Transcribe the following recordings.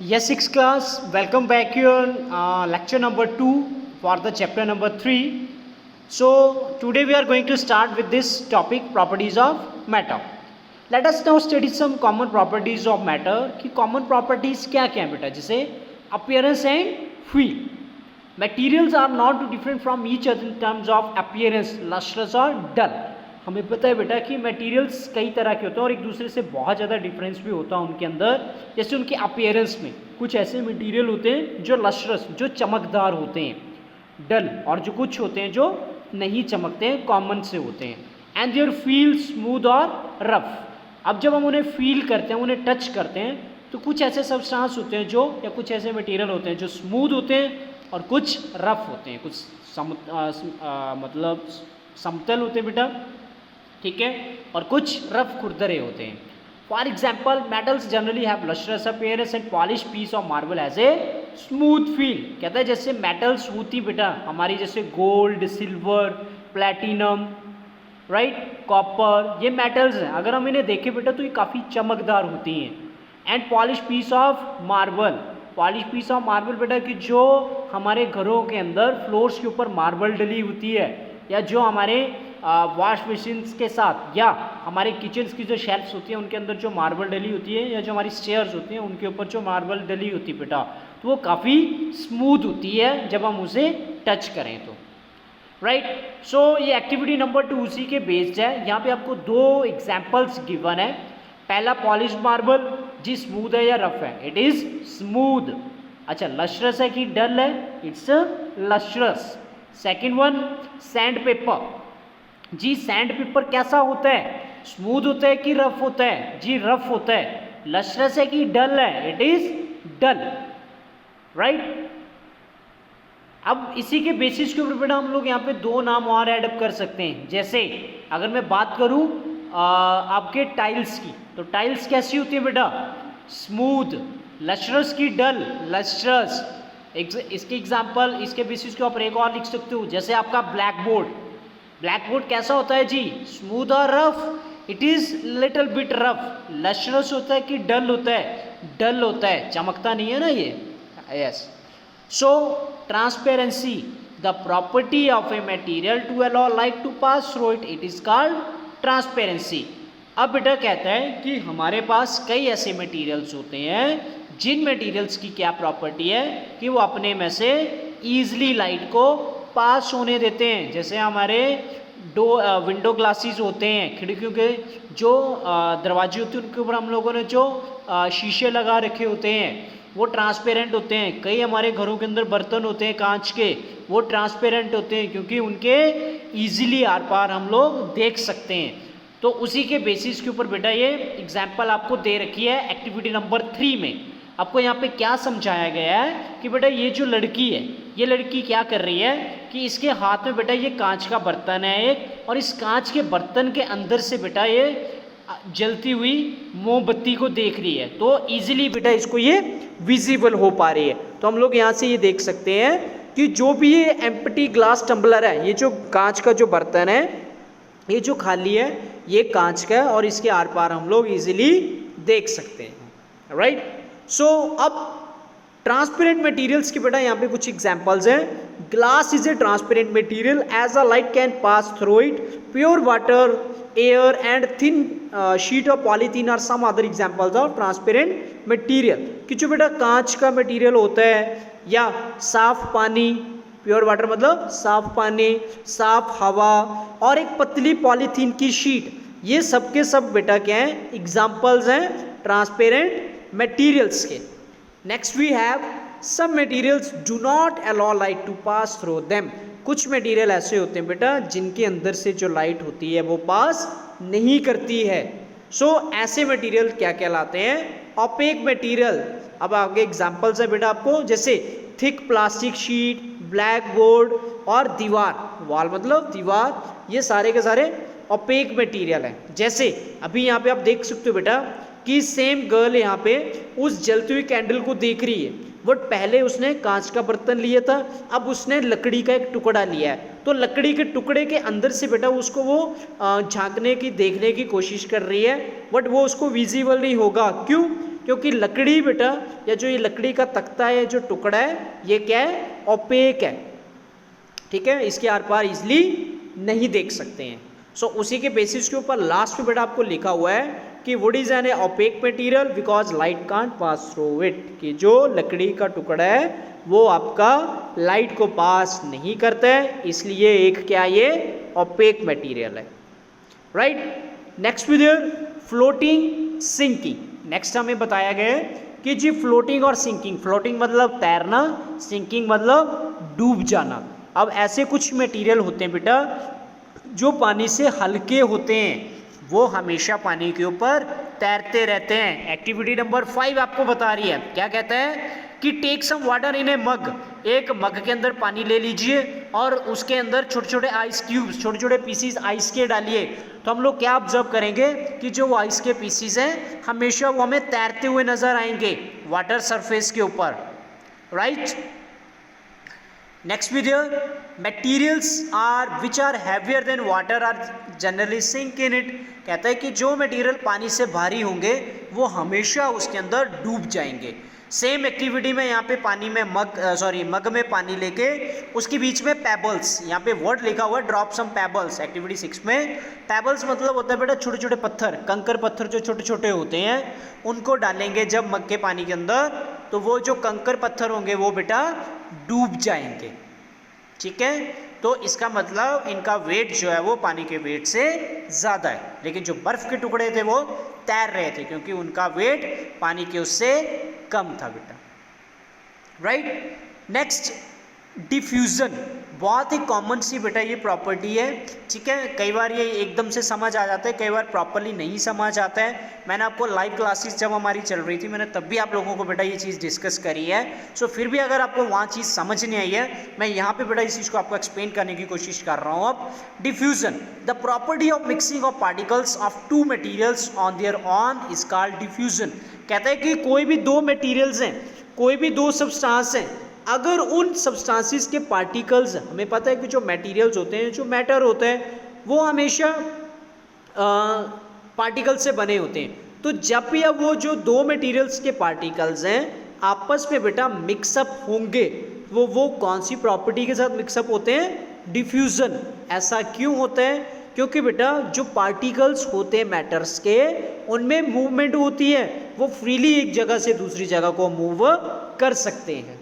Yes, sixth class, welcome back here lecture number 2 for the chapter number 3. So, today we are going to start with this topic, properties of matter. Let us now study some common properties of matter कि common properties क्या क्या है बेटा, जैसे appearance and feel. Materials are not different from each other in terms of appearance, lustrous or dull. हमें पता है बेटा कि मटेरियल्स कई तरह के होते हैं और एक दूसरे से बहुत ज़्यादा डिफरेंस भी होता है उनके अंदर। जैसे उनके अपीयरेंस में कुछ ऐसे मटेरियल होते हैं जो लस्ट्रस, जो चमकदार होते हैं, डल, और जो कुछ होते हैं जो नहीं चमकते हैं, कॉमन से होते हैं। एंड देयर फील स्मूथ और रफ। अब जब हम उन्हें फील करते हैं, उन्हें टच करते हैं, तो कुछ ऐसे सब्सटेंस होते हैं जो, या कुछ ऐसे मटेरियल होते हैं जो स्मूथ होते हैं और कुछ रफ होते हैं, कुछ मतलब समतल होते हैं बेटा, ठीक है, और कुछ रफ खुरदरे होते हैं। For example, metals generally have lustrous appearance and polish piece of marble as a smooth feel. कहता है जैसे मेटल्स होती बेटा हमारी, जैसे gold, silver, platinum, right, copper, ये मेटल्स हैं। अगर हम इन्हें देखें बेटा तो ये काफ़ी चमकदार होती हैं। And polish piece of marble, polish piece of marble बेटा कि जो हमारे घरों के अंदर फ्लोर्स के ऊपर मार्बल डली होती है, या जो हमारे वॉश मशीन्स के साथ, या हमारे किचन्स की जो शेल्फ्स होती हैं उनके अंदर जो मार्बल डली होती है, या जो हमारी स्टेयर्स होती हैं उनके ऊपर जो मार्बल डली होती है बेटा, तो वो काफ़ी स्मूथ होती है जब हम उसे टच करें तो, राइट। सो ये एक्टिविटी नंबर 2 उसी के बेस्ड है। यहाँ पे आपको 2 एग्जाम्पल्स गिवन है। पहला पॉलिश मार्बल, जी स्मूथ है या रफ है? It is smooth. अच्छा, लस्ट्रस है कि डल है? It's lustrous. Second one, sand paper, जी सैंड पेपर कैसा होता है? स्मूथ होता है कि रफ होता है? जी रफ होता है। लस्ट्रस है कि डल है? It is dull, right. अब इसी के बेसिस के ऊपर बेटा हम लोग यहाँ पे 2 नाम और ऐड कर सकते हैं। जैसे अगर मैं बात करूँ आपके टाइल्स की, तो टाइल्स कैसी होती है बेटा? स्मूथ। लस्ट्रस की डल? लस्ट्रस। इसके एग्जाम्पल, इसके बेसिस के ऊपर एक और लिख सकते हो, जैसे आपका ब्लैक बोर्ड, ब्लैक बोर्ड कैसा होता है जी? स्मूथ और rough? It is little bit rough. Lustrous होता है कि डल होता है? डल होता है, चमकता नहीं है ना ये। Yes. So transparency, the property of a material to allow light to pass through it, it is called transparency. अब बेटा कहता है कि हमारे पास कई ऐसे मटेरियल्स होते हैं जिन मटेरियल्स की क्या प्रॉपर्टी है कि वो अपने में से ईजिली लाइट को पास होने देते हैं। जैसे हमारे विंडो ग्लासेस होते हैं, खिड़कियों के जो दरवाजे होते हैं उनके ऊपर हम लोगों ने जो शीशे लगा रखे होते हैं वो ट्रांसपेरेंट होते हैं। कई हमारे घरों के अंदर बर्तन होते हैं कांच के, वो ट्रांसपेरेंट होते हैं क्योंकि उनके ईजिली आर पार हम लोग देख सकते हैं। तो उसी के बेसिस के ऊपर बेटा ये एग्जाम्पल आपको दे रखी है एक्टिविटी नंबर 3 में। आपको यहाँ पे क्या समझाया गया है कि बेटा ये जो लड़की है, ये लड़की क्या कर रही है कि इसके हाथ में बेटा ये कांच का बर्तन है एक, और इस कांच के बर्तन के अंदर से बेटा ये जलती हुई मोमबत्ती को देख रही है, तो इजीली बेटा इसको ये विजिबल हो पा रही है। तो हम लोग यहाँ से ये देख सकते हैं कि जो भी ये एम्प्टी ग्लास टम्बलर है, ये जो कांच का जो बर्तन है, ये जो खाली है, ये कांच का है और इसके आर पार हम लोग इजीली देख सकते हैं, राइट। सो अब ट्रांसपेरेंट मटेरियल्स के बेटा यहाँ पे कुछ एग्जांपल्स हैं। Glass is a transparent material as a light can pass through it. Pure water, air and thin sheet of polythene are some other examples of transparent material. कि जो बेटा कांच का मटेरियल होता है, या साफ पानी, प्योर वाटर मतलब साफ पानी, साफ हवा, और एक पतली पॉलीथीन की शीट, ये सब के सब बेटा क्या हैं? एग्जाम्पल्स हैं ट्रांसपेरेंट मटेरियल्स के। Next we have some materials do not allow light to pass through them. कुछ मटेरियल ऐसे होते हैं बेटा जिनके अंदर से जो लाइट होती है वो पास नहीं करती है। सो ऐसे मटेरियल क्या कहलाते हैं? Opaque material. अब आगे एग्जांपल्स है बेटा आपको, जैसे thick plastic sheet, black board और दीवार, वॉल मतलब दीवार, ये सारे के सारे ऑपेक मटेरियल हैं। जैसे अभी यहाँ पे आप देख सकते हो बेटा कि सेम गर्ल यहाँ पे उस जलती हुई कैंडल को देख रही है, बट पहले उसने कांच का बर्तन लिया था, अब उसने लकड़ी का एक टुकड़ा लिया है, तो लकड़ी के टुकड़े के अंदर से बेटा उसको वो झांकने की, देखने की कोशिश कर रही है, बट वो उसको विजिबल नहीं होगा। क्यों? क्योंकि लकड़ी बेटा, या जो ये लकड़ी का तख्ता है, जो टुकड़ा है, ये क्या है, ओपेक है, ठीक है, इसके आर पार इजली नहीं देख सकते हैं। सो उसी के बेसिस के ऊपर लास्ट में बेटा आपको लिखा हुआ है कि would is an opaque material because light can't pass through it, कि जो लकड़ी का टुकड़ा है वो आपका लाइट को पास नहीं करता है, इसलिए एक क्या ये ओपेक मटेरियल है, right. Next with floating sinking. Next हमें बताया गया है कि जी फ्लोटिंग और सिंकिंग, फ्लोटिंग मतलब तैरना, सिंकिंग मतलब डूब जाना। अब ऐसे कुछ मटेरियल होते हैं बेटा जो पानी से हल्के होते हैं, वो हमेशा पानी के ऊपर तैरते रहते हैं। एक्टिविटी नंबर 5 आपको बता रही है, क्या कहता है कि टेक सम वाटर इन ए मग, एक मग के अंदर पानी ले लीजिए और उसके अंदर छोटे छोटे आइस क्यूब्स, छोटे छोटे पीसीज आइस के डालिए। तो हम लोग क्या ऑब्जर्व करेंगे कि जो आइस के पीसीज हैं हमेशा वो हमें तैरते हुए नजर आएंगे वाटर सरफेस के ऊपर, right. Next video, materials are which are heavier than water are generally sink in it। कहता है कि जो मटेरियल पानी से भारी होंगे वो हमेशा उसके अंदर डूब जाएंगे। सेम एक्टिविटी में यहाँ पे पानी में मग में पानी लेके उसके बीच में पेबल्स, यहाँ पे वर्ड लिखा हुआ है ड्रॉप सम पेबल्स। एक्टिविटी 6 में पेबल्स मतलब होता है बेटा छोटे छोटे पत्थर, कंकर पत्थर जो छोटे छोटे होते हैं उनको डालेंगे जब मग के पानी के अंदर, तो वो जो कंकर पत्थर होंगे वो बेटा डूब जाएंगे, ठीक है। तो इसका मतलब इनका वेट जो है वो पानी के वेट से ज़्यादा है, लेकिन जो बर्फ़ के टुकड़े थे वो तैर रहे थे क्योंकि उनका वेट पानी के उससे कम था बेटा, राइट। नेक्स्ट, डिफ्यूज़न, बहुत ही कॉमन सी बेटा ये प्रॉपर्टी है, ठीक है। कई बार ये एकदम से समझ आ जाता है, कई बार प्रॉपरली नहीं समझ आता है। मैंने आपको लाइव क्लासेस जब हमारी चल रही थी मैंने तब भी आप लोगों को बेटा ये चीज़ डिस्कस करी है। सो फिर भी अगर आपको वहाँ चीज़ समझ नहीं आई है, मैं यहाँ पे बेटा इस चीज़ को आपको एक्सप्लेन करने की कोशिश कर रहा हूँ। अब diffusion, the property of mixing of particles of two materials on their own is called diffusion. कहता है कि कोई भी दो मटीरियल्स हैं, कोई भी दो सब्सटेंस हैं, अगर उन सब्सटेंसेस के पार्टिकल्स, हमें पता है कि जो मटेरियल्स होते हैं, जो मैटर होता है वो हमेशा पार्टिकल से बने होते हैं, तो जब भी अब वो जो दो मटेरियल्स के पार्टिकल्स हैं आपस में बेटा मिक्सअप होंगे, वो कौन सी प्रॉपर्टी के साथ मिक्सअप होते हैं, डिफ्यूज़न। ऐसा क्यों होता है, क्योंकि बेटा जो पार्टिकल्स होते हैं मैटर्स के उनमें मूवमेंट होती है, वो फ्रीली एक जगह से दूसरी जगह को मूव कर सकते हैं।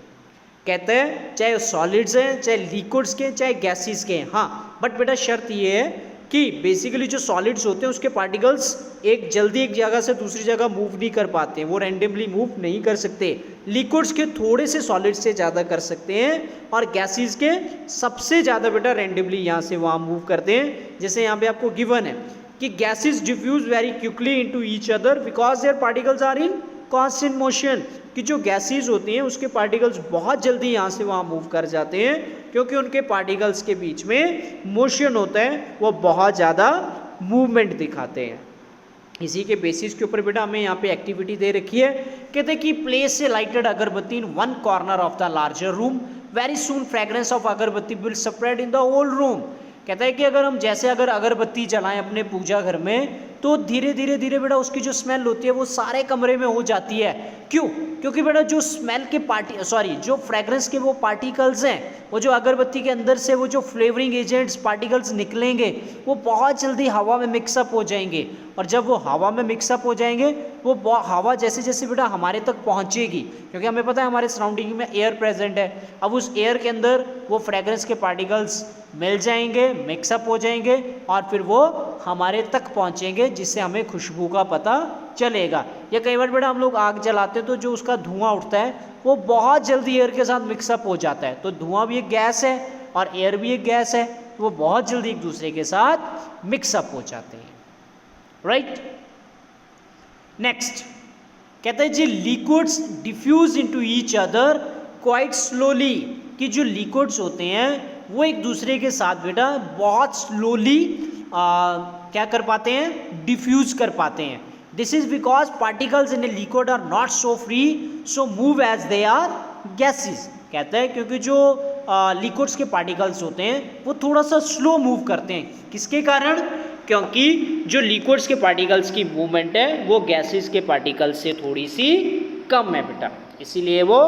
कहते हैं चाहे सॉलिड्स हैं, चाहे लिक्विड्स के, चाहे गैसेस के, हाँ, बट बेटा शर्त ये है कि बेसिकली जो सॉलिड्स होते हैं उसके पार्टिकल्स एक जल्दी एक जगह से दूसरी जगह मूव नहीं कर पाते, वो रैंडमली मूव नहीं कर सकते। लिक्विड्स के थोड़े से सॉलिड्स से ज़्यादा कर सकते हैं और गैसेस के सबसे ज़्यादा बेटा रैंडमली यहाँ से वहाँ मूव करते हैं। जैसे यहाँ पे आपको गिवन है कि gases diffuse very quickly into each other because their particles are in constant motion, कि जो गैसेस होती हैं उसके पार्टिकल्स बहुत जल्दी यहाँ से वहाँ मूव कर जाते हैं क्योंकि उनके पार्टिकल्स के बीच में मोशन होता है, वो बहुत ज़्यादा मूवमेंट दिखाते हैं। इसी के बेसिस के ऊपर बेटा हमें यहाँ पे एक्टिविटी दे रखी है, कहते हैं कि place a lighted agarbatti in one corner of the larger room, very soon fragrance of agarbatti will spread in the whole room. कहता है कि अगर हम जैसे अगर अगरबत्ती जलाएं अपने पूजा घर में तो धीरे धीरे बेटा उसकी जो स्मेल होती है वो सारे कमरे में हो जाती है। क्यों? क्योंकि बेटा जो स्मेल के जो फ्रेग्रेंस के वो पार्टिकल्स हैं, वो जो अगरबत्ती के अंदर से वो जो फ्लेवरिंग एजेंट्स पार्टिकल्स निकलेंगे वो बहुत जल्दी हवा में मिक्सअप हो जाएंगे, और जब वो हवा में मिक्सअप हो जाएंगे वो हवा जैसे जैसे बेटा हमारे तक पहुँचेगी, क्योंकि हमें पता है हमारे सराउंडिंग में एयर प्रेजेंट है, अब उस एयर के अंदर वो फ्रेग्रेंस के पार्टिकल्स मिल जाएंगे, मिक्सअप हो जाएंगे और फिर वो हमारे तक पहुँचेंगे जिससे हमें खुशबू का पता चलेगा। या कई बार बेटा हम लोग आग जलाते हैं तो जो उसका धुआं उठता है वो बहुत जल्दी एयर के साथ मिक्सअप हो जाता है, तो धुआं भी एक गैस है और एयर भी एक गैस है, तो वो बहुत जल्दी एक दूसरे के साथ मिक्सअप हो जाते हैं, राइट। नेक्स्ट कहते हैं जी liquids diffuse into each other quite slowly, कि जो लिक्विड्स होते हैं वो एक दूसरे के साथ बेटा बहुत स्लोली क्या कर पाते हैं, डिफ्यूज कर पाते हैं। This is because particles in a liquid are not so free so move as they are gases. कहते हैं क्योंकि जो लिक्विड्स के पार्टिकल्स होते हैं वो थोड़ा सा स्लो मूव करते हैं, किसके कारण, क्योंकि जो लिक्विड्स के पार्टिकल्स की मूवमेंट है वो गैसेस के पार्टिकल्स से थोड़ी सी कम है बेटा, इसीलिए वो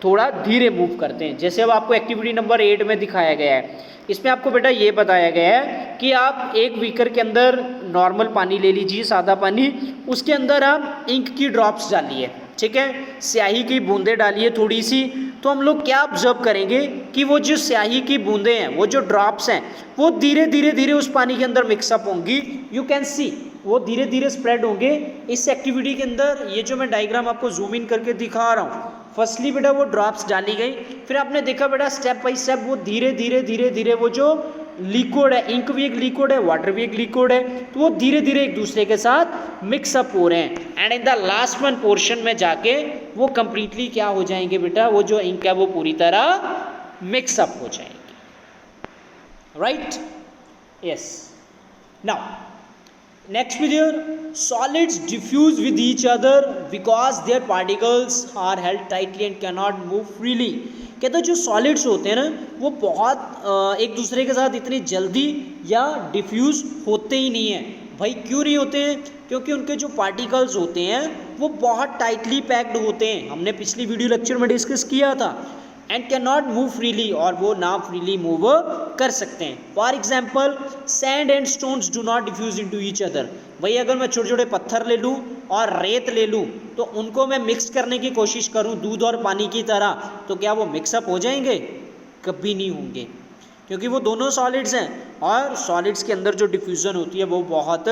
थोड़ा धीरे मूव करते हैं। जैसे अब आपको एक्टिविटी नंबर 8 में दिखाया गया है, इसमें आपको बेटा ये बताया गया है कि आप एक बीकर के अंदर नॉर्मल पानी ले लीजिए, सादा पानी, उसके अंदर आप इंक की ड्रॉप्स डालिए, ठीक है, स्याही की बूंदें डालिए थोड़ी सी। तो हम लोग क्या ऑब्जर्व करेंगे कि वो जो स्याही की बूंदें हैं, वो जो ड्रॉप्स हैं, वो धीरे धीरे धीरे उस पानी के अंदर मिक्सअप होंगी। यू कैन सी वो धीरे धीरे स्प्रेड होंगे इस एक्टिविटी के अंदर। ये जो मैं डायग्राम आपको जूम इन करके दिखा रहा हूँ, फर्स्टली बेटा वो ड्रॉप्स डाली गई, फिर आपने देखा बेटा स्टेप बाई स्टेप वो धीरे धीरे धीरे धीरे वो जो लिक्विड है, इंक भी एक लिक्विड है, वाटर भी एक लिक्विड है, तो वो धीरे धीरे एक दूसरे के साथ मिक्सअप हो रहे हैं and in the last one portion में जाके वो कंप्लीटली क्या हो जाएंगे बेटा, वो जो इंक है वो पूरी तरह मिक्सअप हो जाएंगे, right, yes. Now next with your solids diffuse with each other because their particles are held tightly and cannot move freely। कहते हैं जो सॉलिड्स होते हैं ना वो बहुत एक दूसरे के साथ इतनी जल्दी या डिफ्यूज़ होते ही नहीं हैं। भाई क्यों नहीं होते हैं? क्योंकि उनके जो पार्टिकल्स होते हैं वो बहुत टाइटली पैक्ड होते हैं, हमने पिछली वीडियो लेक्चर में डिस्कस किया था। And can not move freely, और वो ना फ्रीली मूव कर सकते हैं। For example sand and stones do not diffuse into each other. भाई अगर मैं छोटे छोटे पत्थर ले लूँ और रेत ले लूँ तो उनको मैं मिक्स करने की कोशिश करूँ दूध और पानी की तरह, तो क्या वो मिक्सअप हो जाएंगे? कभी नहीं होंगे, क्योंकि वो दोनों सॉलिड्स हैं और सॉलिड्स के अंदर जो डिफ्यूजन होती है वो बहुत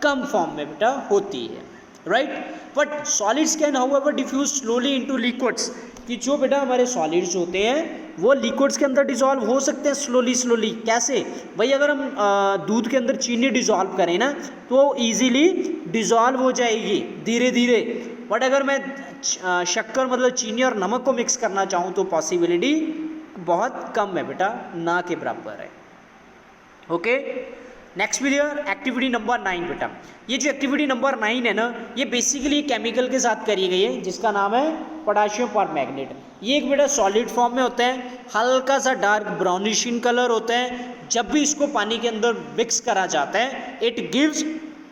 कम फॉर्म में बेटा होती है, right. But solids can however diffuse slowly into liquids, कि जो बेटा हमारे सॉलिड्स होते हैं वो लिक्विड्स के अंदर डिसॉल्व हो सकते हैं स्लोली स्लोली। कैसे? भाई अगर हम दूध के अंदर चीनी डिसॉल्व करें ना तो ईजीली डिसॉल्व हो जाएगी धीरे धीरे, बट अगर मैं शक्कर मतलब चीनी और नमक को मिक्स करना चाहूँ तो पॉसिबिलिटी बहुत कम है बेटा, ना के बराबर है। Okay, next with your activity number 9 बेटा। ये जो एक्टिविटी नंबर 9 है ना, ये बेसिकली केमिकल के साथ करी गई है जिसका नाम है पोटाशियम परमैंगनेट। ये एक बेटा सॉलिड फॉर्म में होता है, हल्का सा डार्क ब्राउनिश इन कलर होता है। जब भी इसको पानी के अंदर मिक्स करा जाता है it gives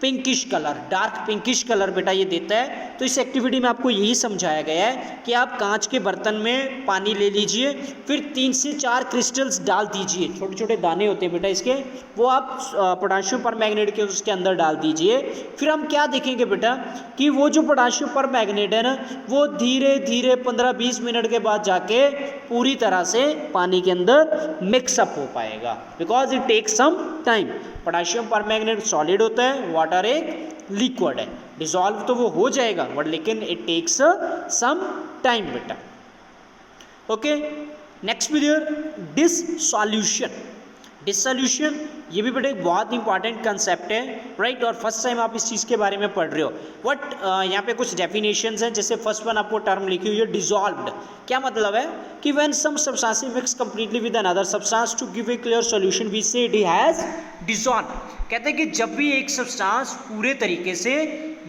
pinkish colour, dark pinkish colour बेटा ये देता है। तो इस एक्टिविटी में आपको यही समझाया गया है कि आप कांच के बर्तन में पानी ले लीजिए, फिर 3 से 4 क्रिस्टल्स डाल दीजिए, छोटे छोटे दाने होते हैं बेटा इसके, वो आप पोटाशियम परमैंगनेट के उसके अंदर डाल दीजिए। फिर हम क्या देखेंगे बेटा कि वो जो पोटाशियम परमैंगनेट है ना वो धीरे धीरे 15-20 मिनट के बाद जाके पूरी तरह से पानी के अंदर मिक्सअप हो पाएगा, because it takes some time. Potassium permanganate solid होता है, वाटर एक लिक्विड है, डिसॉल्व तो वो हो जाएगा बट लेकिन इट टेक्स सम टाइम बेटा। Okay, next with your dissolution. Dissolution ये भी बेटा एक बहुत इंपॉर्टेंट कंसेप्ट है, राइट, और फर्स्ट टाइम आप इस चीज़ के बारे में पढ़ रहे हो। बट यहाँ पे कुछ डेफिनेशंस हैं, जैसे फर्स्ट वन आपको टर्म लिखी हुई है डिसॉल्व्ड। क्या मतलब है कि when some substance mix completely with another substance to give a clear solution we say it has dissolve. कहते हैं कि जब भी एक सब्सटेंस पूरे तरीके से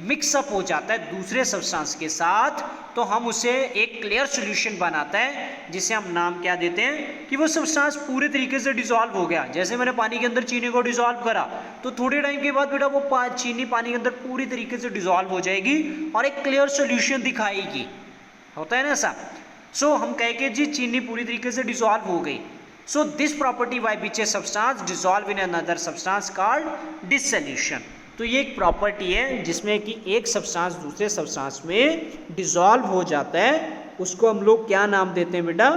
मिक्सअप हो जाता है दूसरे सब्सटेंस के साथ तो हम उसे एक क्लियर सॉल्यूशन बनाता है, जिसे हम नाम क्या देते हैं कि वो सब्सटेंस पूरे तरीके से डिसॉल्व हो गया। जैसे मैंने पानी के अंदर चीनी को डिसॉल्व करा तो थोड़े टाइम के बाद बेटा वो चीनी पानी के अंदर पूरी तरीके से डिसॉल्व हो जाएगी और एक क्लियर सॉल्यूशन दिखाएगी, होता है ना ऐसा। सो हम कह के जी चीनी पूरी तरीके से डिसॉल्व हो गई। So this property by which a substance dissolve in another substance called dissolution. तो ये एक प्रॉपर्टी है जिसमें कि एक सब्सटेंस दूसरे सब्सटेंस में डिसॉल्व हो जाता है, उसको हम लोग क्या नाम देते हैं बेटा?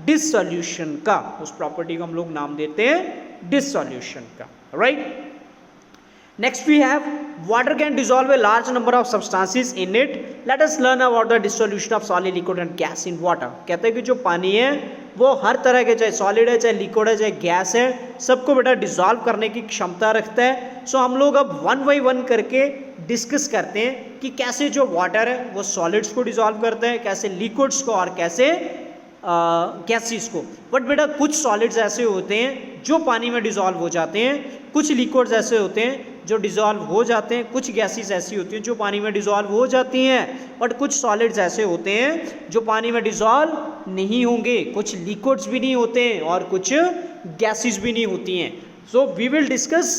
डिसॉल्यूशन का। उस प्रॉपर्टी को हम लोग नाम देते हैं डिसॉल्यूशन का, right. Next we have water can dissolve a large number of substances in it. Let us learn about the dissolution of solid, liquid and gas in water. कहते हैं कि जो पानी है वो हर तरह के, चाहे सॉलिड है, चाहे लिक्विड है, चाहे गैस है, सबको बेटा डिसॉल्व करने की क्षमता रखता है। सो हम लोग अब 1 बाय 1 करके डिस्कस करते हैं कि कैसे जो वाटर है वो सॉलिड्स को डिसॉल्व करता है, कैसे लिक्विड्स को और कैसे गैसेस को। बट बेटा कुछ सॉलिड्स ऐसे होते हैं जो पानी में डिसॉल्व हो जाते हैं, कुछ लिक्विड्स ऐसे होते हैं जो डिसॉल्व हो जाते हैं, कुछ गैसेस ऐसी होती हैं जो पानी में डिसॉल्व हो जाती हैं, बट कुछ सॉलिड्स ऐसे होते हैं जो पानी में डिसॉल्व नहीं होंगे, कुछ लिक्विड्स भी नहीं होते हैं और कुछ गैसेस भी नहीं होती हैं। So we will discuss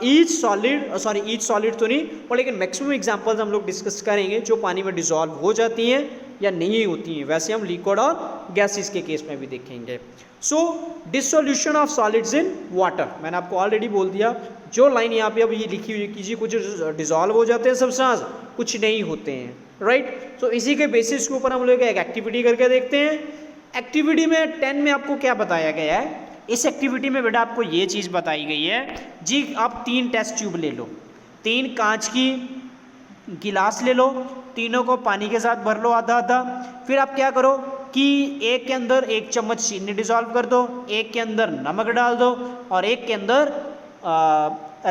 each solid तो नहीं, और लेकिन मैक्सिमम एग्जांपल्स हम लोग डिस्कस करेंगे जो पानी में डिसॉल्व हो जाती हैं या नहीं होती हैं। वैसे हम लिक्विड और गैसेस के केस में भी देखेंगे। So dissolution of solids in water, मैंने आपको ऑलरेडी बोल दिया, जो लाइन यहाँ पे अब ये लिखी हुई कीजिए, कुछ डिसॉल्व हो जाते हैं सब्सटेंस, कुछ नहीं होते हैं, राइट। सो इसी के बेसिस के ऊपर हम लोग एक एक्टिविटी करके देखते हैं। एक्टिविटी में 10 में आपको क्या बताया गया है, इस एक्टिविटी में बेटा आपको ये चीज़ बताई गई है जी, आप 3 टेस्ट ट्यूब ले लो, 3 कांच की गिलास ले लो, तीनों को पानी के साथ भर लो आधा आधा। फिर आप क्या करो कि एक के अंदर 1 चम्मच चीनी डिसॉल्व कर दो, एक के अंदर नमक डाल दो और एक के अंदर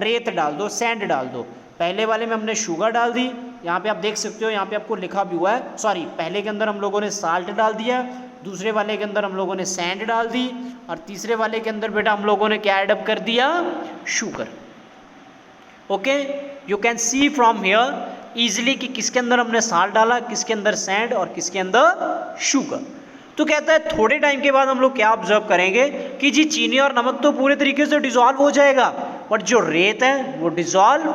रेत डाल दो, सैंड डाल दो। पहले वाले में हमने शुगर डाल दी, यहाँ पे आप देख सकते हो, यहाँ पे आपको लिखा भी हुआ है, सॉरी पहले के अंदर हम लोगों ने साल्ट डाल दिया, दूसरे वाले के अंदर हम लोगों ने सैंड डाल दी, और तीसरे वाले के अंदर बेटा हम लोगों ने क्या एडअप कर दिया, sugar. Okay, you can see from here easily कि किसके अंदर हमने साल्ट डाला, किसके अंदर सैंड और किसके अंदर शुगर। तो कहता है थोड़े टाइम के बाद हम लोग क्या ऑब्जर्व करेंगे कि जी चीनी और नमक तो पूरे तरीके से डिसॉल्व हो जाएगा, बट जो रेत है वो डिसॉल्व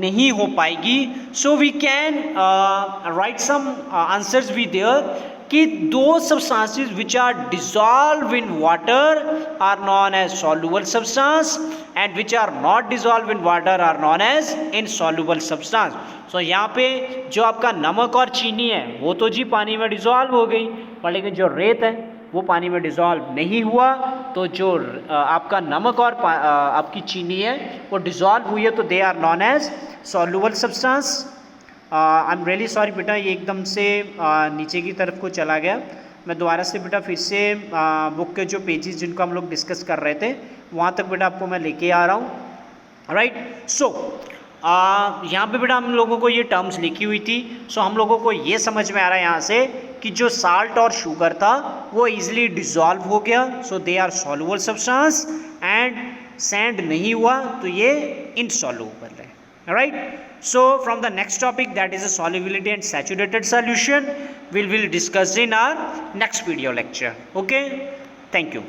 नहीं हो पाएगी। So we can write some answers we there कि दो substances which are dissolved in water are known as soluble substance and which are not dissolved in water are known as insoluble substance. So यहाँ पे जो आपका नमक और चीनी है वो तो जी पानी में डिसॉल्व हो गई, पर लेकिन जो रेत है वो पानी में डिसॉल्व नहीं हुआ। तो जो आपका नमक और आपकी चीनी है वो डिसॉल्व हुई है, तो they are non as soluble substance. I am really sorry बेटा, ये एकदम से नीचे की तरफ को चला गया। मैं दोबारा से बेटा फिर से बुक के जो पेजेस जिनको हम लोग डिस्कस कर रहे थे वहाँ तक बेटा आपको मैं लेके आ रहा हूँ, राइट। सो यहाँ पे बेटा हम लोगों को ये टर्म्स लिखी हुई थी। सो हम लोगों को ये समझ में आ रहा है यहाँ से कि जो साल्ट और शुगर था वो इजीली डिसॉल्व हो गया, so they are soluble substance, and sand नहीं हुआ तो ये इनसॉल्युबल है, right. So from the next topic, that is a solubility and saturated solution, we will discuss in our next video lecture. Okay, thank you.